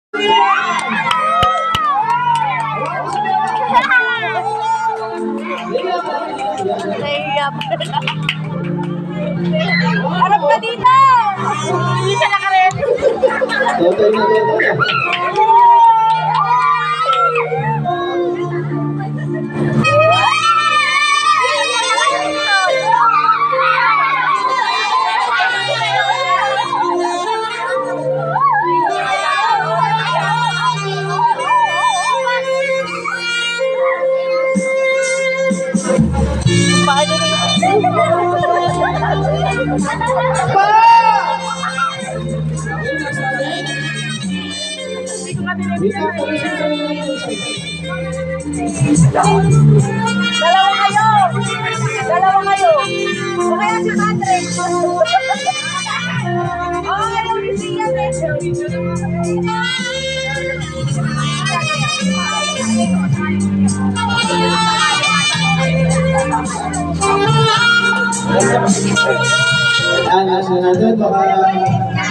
Harap ka dito! Hindi siya nakaredy. Totoy na totoy na. Dalawa kayo! Dalawa kayo! O kaya si Patrick! O kaya si Sian eh! Ano, sunod baka